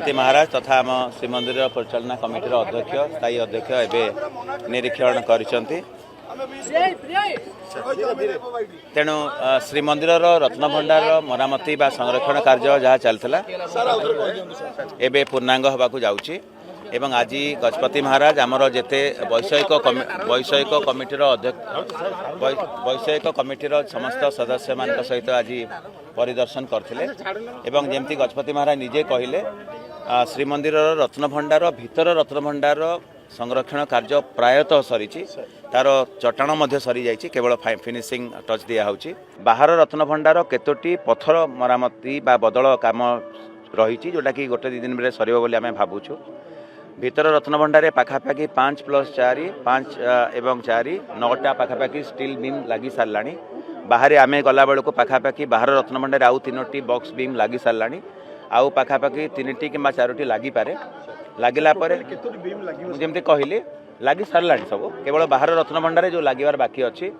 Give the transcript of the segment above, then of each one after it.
गजपति महाराज तथा आम श्रीमंदिर परिचालना कमिटी अध्यक्ष स्थायी अध्यक्ष एवं निरीक्षण करिसेंती। तेणु श्रीमंदिर रत्नभंडार मरामती बा संरक्षण कार्य जहाँ चलता एवं पूर्णांग होगा जाऊँगी एवं आज गजपति महाराज आमर जिते वैषयिक कमिटीर अध्यक्ष वैषयिक कमिटीर समस्त सदस्य मान सहित आज परिदर्शन करथिले एवं जेमती गजपति महाराज निजे कहले श्रीमंदिर रत्नभंडार भीतर रत्नभंडार संरक्षण कार्य प्रायतः सरी तार चटाण मध्य सरी जाइए केवल फिनिशिंग टच दिया होची। बाहर रत्नभंडार केतोटी पत्थर मरामती बा बदल काम रही जोटा कि गोटे दिन में सर बोली आम भावुँ। भीतर रत्नभंडार पाखापाखि 5+4 5 एवं 4 9टा पाखापाखि स्टील बीम लगी सारा बाहर आम गला बेलू पाखापाखि बाहर रत्नभंडार आउ 3टी बॉक्स बीम लगी सारा आउ पाखापाखि 3टी कि 4टी लगी पारे लगिला जमी कहली लगी सारा सब केवल बाहर रत्नभंडार जो लगे बाकी अच्छी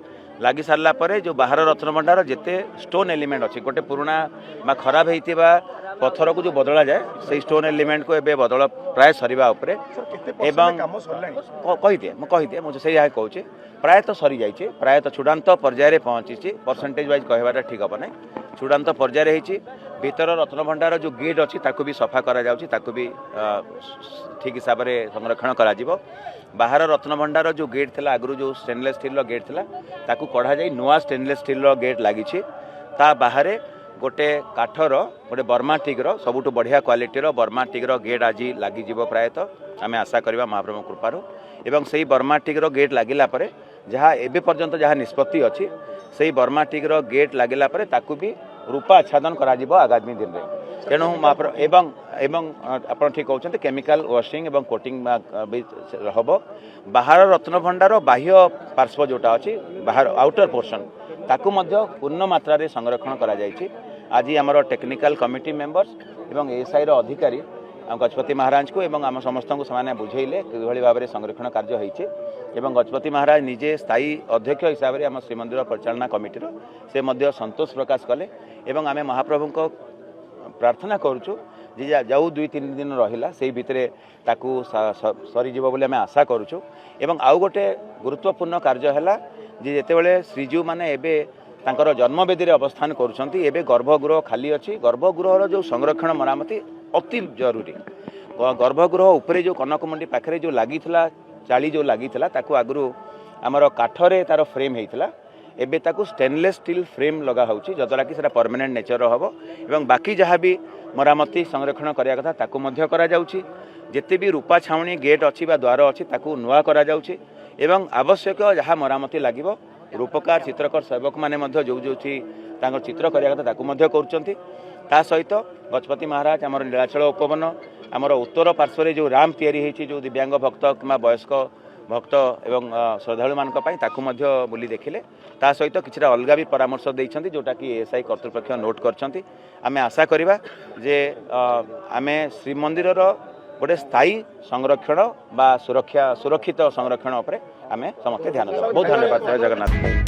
लगी सारा जो बाहर रत्नभंडार जिते स्टोन एलिमेंट अच्छी गोटे पुराना खराब होता पत्थर को जो बदला जाए से स्टोन एलिमेंट को एबे बदल प्राय सरीबा उपरे एवं कहीदिए मुझे से यहाँ कहूँ प्रायतः सरी जाइए प्रायतः चूड़ांत पर्यायर पहुँची परसेंटेज वाइज कहवाटा ठीक हम ना चूड़ांत पर्यायर होती भीतर रत्नभंडार जो गेट अच्छी ताकू भी सफा करा जाउची ताकू भी ठीक हिसाब से संरक्षण करा जिवो। बाहर रत्नभंडार जो गेट थिला आगु जो स्टेनलेस स्टील गेट थिला ताकू कढ़ा जाई नुआ स्टेनलेस स्टील गेट लागिछि ता बाहर गोटे काठर गोटे बर्मा टिगर सबुठ बढ़िया क्वालिटीर बर्मा टिगर गेट आज लगिज प्रायतः आम आशा करवा महाप्रभु कृपारू एवं से बर्मा टिगर गेट लगिला जहाँ एबे पर्यंत जहाँ निष्पत्ति अच्छी से बर्मा टिगर गेट लगिला ताकू भी रूपा आच्छादन करा आगामी दिन में तेणु एवं एवं आप ठीक कहते केमिकल वाशिंग एवं कोटिंग भी हम बाहर रत्नभंडार बाह्य पार्श्व जोटा अच्छी बाहर आउटर पोर्शन ताकू मध्य पूर्ण मात्रा रे संरक्षण करा जायछि। आज आमर टेक्निकल कमिटी मेंबर्स एवं एएसआई रो अधिकारी गजपति महाराज को एवं आम समस्त को से बुझेले किभली भाव में संरक्षण कार्य होइछि एवं गजपति महाराज निजे स्थायी अध्यक्ष हिसाब से आम श्रीमंदिर परिचालना कमिटीर से मध्य संतोष प्रकाश कले एवं आम महाप्रभु को प्रार्थना करुचु जे जो 2-3 दिन रहिला से भितर ताकू सरीज बोली आम आशा करुचु एवं आउ गोटे गुरुत्वपूर्ण कार्य है जे जेतेबेले श्रीजीव माने एबे तांकर जन्मवेदी अवस्थान करुछंती एबे गर्भगृह खाली अच्छी गर्भगृहर जो संरक्षण मरामती अति जरूरी। गर्भगृह उपरे जो कनकमुंडी पाखरे जो लगी चाली जो लगी ताकू आगु आमर काठरे तार फ्रेम होता एबे ताकू स्टेनलेस स्टील फ्रेम लगा होची जद्वारा कि सेटा परमानेंट नेचर हबो एवं बाकी जहाँ भी मरामती संरक्षण करिया कथा ताकू मध्य करा जाउची जेते भी रूपा छावणी गेट अच्छी बा द्वार अच्छी ताकू नुआ करा जाउची एवं आवश्यक जहाँ मरामती लागिबो रूपकार चित्रकर सेवक माने मध्य जो जो तांकर चित्र करिया कथा ताकू मध्य करूचंती। ता सहित गजपति महाराज आमर नीलाचल उपवन आमर उत्तर पार्श्व जो राम तैयारी होती जो दिव्यांग भक्त कि वयस्क भक्त एवं श्रद्धालु मानक पई ताकू मध्य बुली देखिले ता सहित किछि अलगा भी परामर्श देइछंती जोटा कि एएसआई कर्तृपक्ष नोट करछंती। आमे आशा करिबा जे आमे श्रीमंदिर गोटे स्थायी संरक्षण बा सुरक्षित संरक्षण उपरे आमे समस्त ध्यान देबा। बहुत धन्यवाद। जय जगन्नाथ।